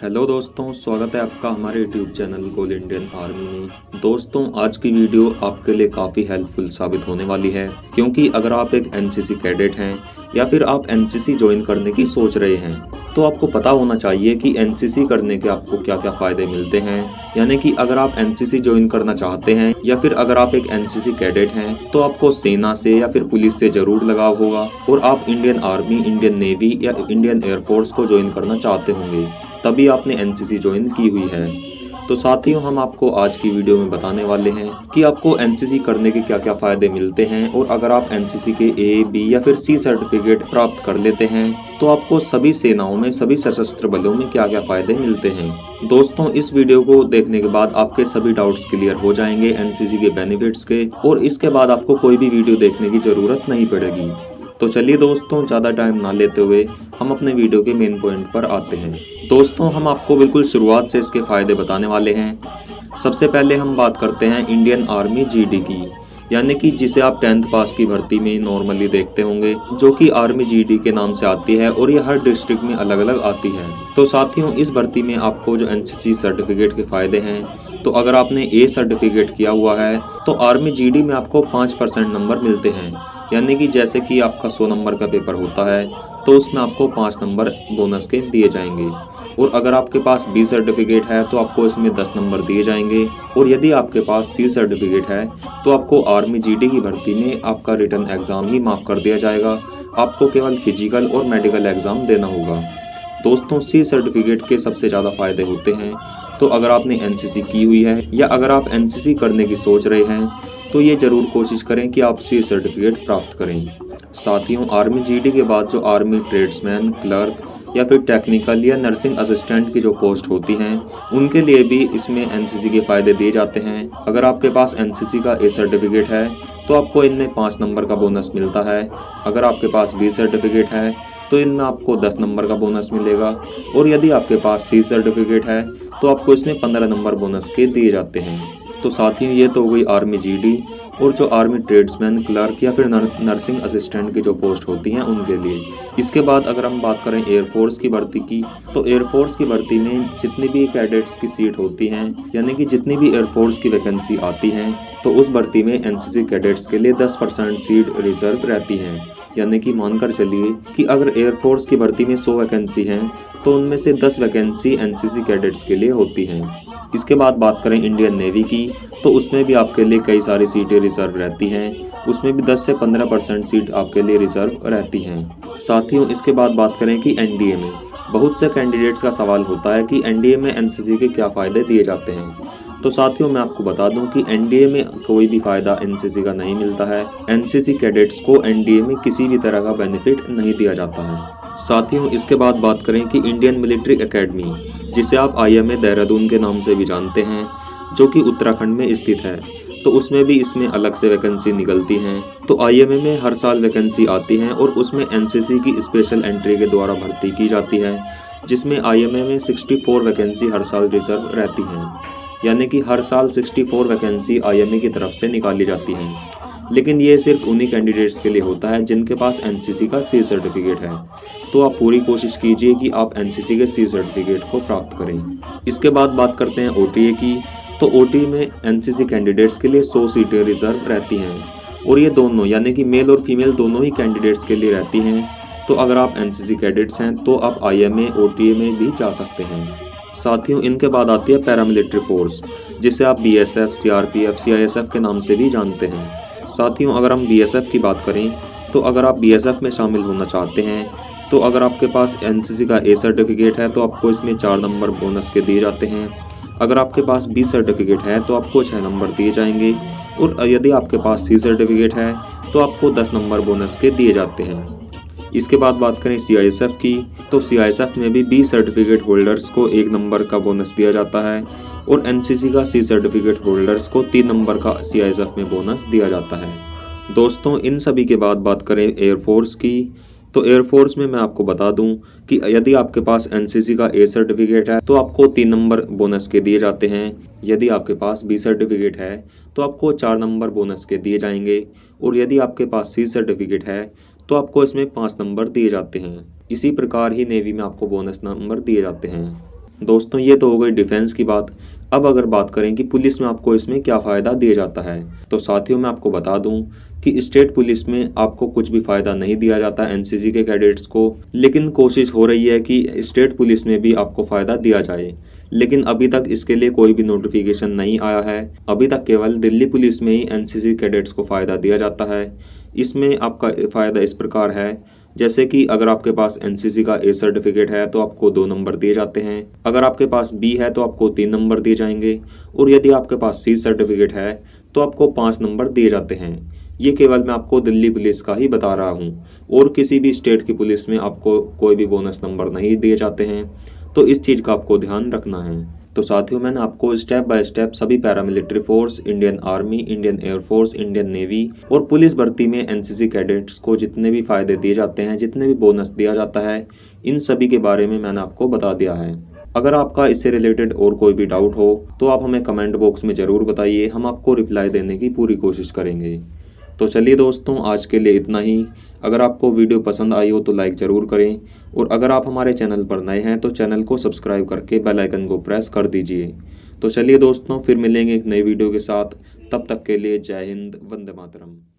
Hello दोस्तों, स्वागत है आपका हमारे यूट्यूब चैनल गोल इंडियन आर्मी में। दोस्तों, आज की वीडियो आपके लिए काफ़ी हेल्पफुल साबित होने वाली है, क्योंकि अगर आप एक एनसीसी कैडेट हैं या फिर आप एनसीसी ज्वाइन करने की सोच रहे हैं, तो आपको पता होना चाहिए कि एनसीसी करने के आपको क्या क्या फ़ायदे मिलते हैं। यानी कि अगर आप एनसीसी ज्वाइन करना चाहते हैं या फिर अगर आप एक एनसीसी कैडेट हैं, तो आपको सेना से या फिर पुलिस से ज़रूर लगाव होगा और आप इंडियन आर्मी, इंडियन नेवी या इंडियन एयरफोर्स को ज्वाइन करना चाहते होंगे, तभी आपने एनसीसी ज्वाइन की हुई है। तो साथियों, हम आपको आज की वीडियो में बताने वाले हैं कि आपको एनसीसी करने के क्या क्या फ़ायदे मिलते हैं, और अगर आप एनसीसी के ए, बी या फिर सी सर्टिफिकेट प्राप्त कर लेते हैं, तो आपको सभी सेनाओं में, सभी सशस्त्र बलों में क्या क्या फ़ायदे मिलते हैं। दोस्तों, इस वीडियो को देखने के बाद आपके सभी डाउट्स क्लियर हो जाएंगे एनसीसी के बेनिफिट्स के, और इसके बाद आपको कोई भी वीडियो देखने की ज़रूरत नहीं पड़ेगी। तो चलिए दोस्तों, ज़्यादा टाइम ना लेते हुए हम अपने वीडियो के मेन पॉइंट पर आते हैं। दोस्तों, हम आपको बिल्कुल शुरुआत से इसके फ़ायदे बताने वाले हैं। सबसे पहले हम बात करते हैं इंडियन आर्मी जीडी की, यानी कि जिसे आप 10th पास की भर्ती में नॉर्मली देखते होंगे, जो कि आर्मी जीडी के नाम से आती है और ये हर डिस्ट्रिक्ट में अलग अलग आती है। तो साथियों, इस भर्ती में आपको जो एनसीसी सर्टिफिकेट के फ़ायदे हैं, तो अगर आपने ए सर्टिफिकेट किया हुआ है, तो आर्मी जीडी में आपको 5% नंबर मिलते हैं। यानी कि जैसे कि आपका 100 नंबर का पेपर होता है, तो उसमें आपको 5 नंबर बोनस के दिए जाएंगे। और अगर आपके पास बी सर्टिफिकेट है, तो आपको इसमें 10 नंबर दिए जाएंगे। और यदि आपके पास सी सर्टिफिकेट है, तो आपको आर्मी जीडी की भर्ती में आपका रिटन एग्ज़ाम ही माफ़ कर दिया जाएगा। आपको केवल फिजिकल और मेडिकल एग्ज़ाम देना होगा। दोस्तों, सी सर्टिफिकेट के सबसे ज़्यादा फ़ायदे होते हैं। तो अगर आपने एनसीसी की हुई है या अगर आप एनसीसी करने की सोच रहे हैं, तो ये ज़रूर कोशिश करें कि आप सी सर्टिफिकेट प्राप्त करें। साथियों, आर्मी जीडी के बाद जो आर्मी ट्रेड्समैन, क्लर्क या फिर टेक्निकल या नर्सिंग असिस्टेंट की जो पोस्ट होती हैं, उनके लिए भी इसमें एनसीसी के फ़ायदे दिए जाते हैं। अगर आपके पास एनसीसी का ए सर्टिफिकेट है, तो आपको इनमें 5 नंबर का बोनस मिलता है। अगर आपके पास बी सर्टिफिकेट है, तो इनमें आपको 10 नंबर का बोनस मिलेगा। और यदि आपके पास सी सर्टिफिकेट है, तो आपको इसमें 15 नंबर बोनस के दिए जाते हैं। तो साथियों, ये तो हो गई आर्मी जीडी, और जो आर्मी ट्रेड्समैन, क्लर्क या फिर नर्सिंग असिस्टेंट की जो पोस्ट होती हैं उनके लिए। इसके बाद अगर हम बात करें एयरफोर्स की भर्ती की, तो एयरफोर्स की भर्ती में जितनी भी कैडेट्स की सीट होती हैं, यानी कि जितनी भी एयरफोर्स की वैकेंसी आती हैं, तो उस भर्ती में एनसीसी कैडेट्स के लिए 10% सीट रिजर्व रहती हैं। यानी कि मानकर चलिए कि अगर एयरफोर्स की भर्ती में 100 वैकेंसी हैं, तो उनमें से 10 वैकेंसी एनसीसी कैडेट्स के लिए होती हैं। इसके बाद बात करें इंडियन नेवी की, तो उसमें भी आपके लिए कई सारी सीटें रिजर्व रहती हैं। उसमें भी 10 से 15% सीट आपके लिए रिजर्व रहती हैं। साथियों, इसके बाद बात करें कि एनडीए में बहुत से कैंडिडेट्स का सवाल होता है कि एनडीए में एनसीसी के क्या फ़ायदे दिए जाते हैं। तो साथियों, मैं आपको बता दूं कि एनडीए में कोई भी फ़ायदा एनसीसी का नहीं मिलता है। एनसीसी कैडेट्स को एनडीए में किसी भी तरह का बेनिफिट नहीं दिया जाता है। साथियों, इसके बाद बात करें कि इंडियन मिलिट्री एकेडमी, जिसे आप आईएमए देहरादून के नाम से भी जानते हैं, जो कि उत्तराखंड में स्थित है, तो उसमें भी इसमें अलग से वैकेंसी निकलती हैं। तो आईएमए में हर साल वैकेंसी आती हैं और उसमें एनसीसी की स्पेशल एंट्री के द्वारा भर्ती की जाती है, जिसमें आईएमए में 64 वैकेंसी हर साल रिजर्व रहती हैं। यानी कि हर साल 64 वैकेंसी आईएमए की तरफ से निकाली जाती हैं। लेकिन ये सिर्फ उन्हीं कैंडिडेट्स के लिए होता है जिनके पास एनसीसी का सी सर्टिफिकेट है। तो आप पूरी कोशिश कीजिए कि आप एनसीसी के सी सर्टिफिकेट को प्राप्त करें। इसके बाद बात करते हैं ओटीए की। तो ओटीए में एनसीसी कैंडिडेट्स के लिए 100 सीटें रिजर्व रहती हैं, और ये दोनों यानी कि मेल और फीमेल दोनों ही कैंडिडेट्स के लिए रहती हैं। तो अगर आप एनसीसी कैडेट्स हैं, तो आप आईएमए, ओटीए में भी जा सकते हैं। साथियों, इनके बाद आती है पैरामिलिट्री फोर्स, जिसे आप बीएसएफ, सीआरपीएफ, सीआईएसएफ के नाम से भी जानते हैं। साथियों, अगर हम बीएसएफ की बात करें, तो अगर आप बीएसएफ में शामिल होना चाहते हैं, तो अगर आपके पास एनसीसी का ए सर्टिफिकेट है, तो आपको इसमें 4 नंबर बोनस के दिए जाते हैं। अगर आपके पास बी सर्टिफिकेट है, तो आपको 6 नंबर दिए जाएंगे। और यदि आपके पास सी सर्टिफिकेट है, तो आपको 10 नंबर बोनस के दिए जाते हैं। इसके बाद बात करें सीआईएसएफ की, तो सीआईएसएफ में भी बी सर्टिफिकेट होल्डर्स को 1 नंबर का बोनस दिया जाता है, और एनसीसी का सी सर्टिफिकेट होल्डर्स को 3 नंबर का सीआईएसएफ में बोनस दिया जाता है। दोस्तों, इन सभी के बाद बात करें एयरफोर्स की, तो एयरफोर्स में मैं आपको बता दूं कि यदि आपके पास एनसीसी का ए सर्टिफिकेट है, तो आपको 3 नंबर बोनस के दिए जाते हैं। यदि आपके पास बी सर्टिफिकेट है, तो आपको 4 नंबर बोनस के दिए जाएंगे। और यदि आपके पास सी सर्टिफिकेट है, तो आपको इसमें 5 नंबर दिए जाते हैं। इसी प्रकार ही नेवी में आपको बोनस नंबर दिए जाते हैं। दोस्तों ये तो हो गई डिफेंस की बात। अब अगर बात करें कि पुलिस में आपको इसमें क्या फ़ायदा दिया जाता है, तो साथियों मैं आपको बता दूं कि स्टेट पुलिस में आपको कुछ भी फ़ायदा नहीं दिया जाता एनसीसी के कैडेट्स को, लेकिन कोशिश हो रही है कि स्टेट पुलिस में भी आपको फ़ायदा दिया जाए। लेकिन अभी तक इसके लिए कोई भी नोटिफिकेशन नहीं आया है। अभी तक केवल दिल्ली पुलिस में ही एनसीसी कैडेट्स को फ़ायदा दिया जाता है। इसमें आपका फ़ायदा इस प्रकार है, जैसे कि अगर आपके पास एनसीसी का ए सर्टिफिकेट है तो आपको 2 नंबर दिए जाते हैं, अगर आपके पास बी है तो आपको 3 नंबर दिए जाएंगे, और यदि आपके पास सी सर्टिफिकेट है तो आपको 5 नंबर दिए जाते हैं। ये केवल मैं आपको दिल्ली पुलिस का ही बता रहा हूँ, और किसी भी स्टेट की पुलिस में आपको कोई भी बोनस नंबर नहीं दिए जाते हैं, तो इस चीज़ का आपको ध्यान रखना है। तो साथियों मैंने आपको स्टेप बाय स्टेप सभी paramilitary force, Indian army, Indian air force, Indian navy और पुलिस भर्ती में एनसीसी कैडेट्स को जितने भी फायदे दिए जाते हैं, जितने भी बोनस दिया जाता है, इन सभी के बारे में मैंने आपको बता दिया है। अगर आपका इससे रिलेटेड और कोई भी डाउट हो तो आप हमें कमेंट बॉक्स में ज़रूर बताइए, हम आपको रिप्लाई देने की पूरी कोशिश करेंगे। तो चलिए दोस्तों, आज के लिए इतना ही। अगर आपको वीडियो पसंद आई हो तो लाइक ज़रूर करें, और अगर आप हमारे चैनल पर नए हैं तो चैनल को सब्सक्राइब करके बेल आइकन को प्रेस कर दीजिए। तो चलिए दोस्तों, फिर मिलेंगे एक नई वीडियो के साथ। तब तक के लिए जय हिंद, वंदे मातरम।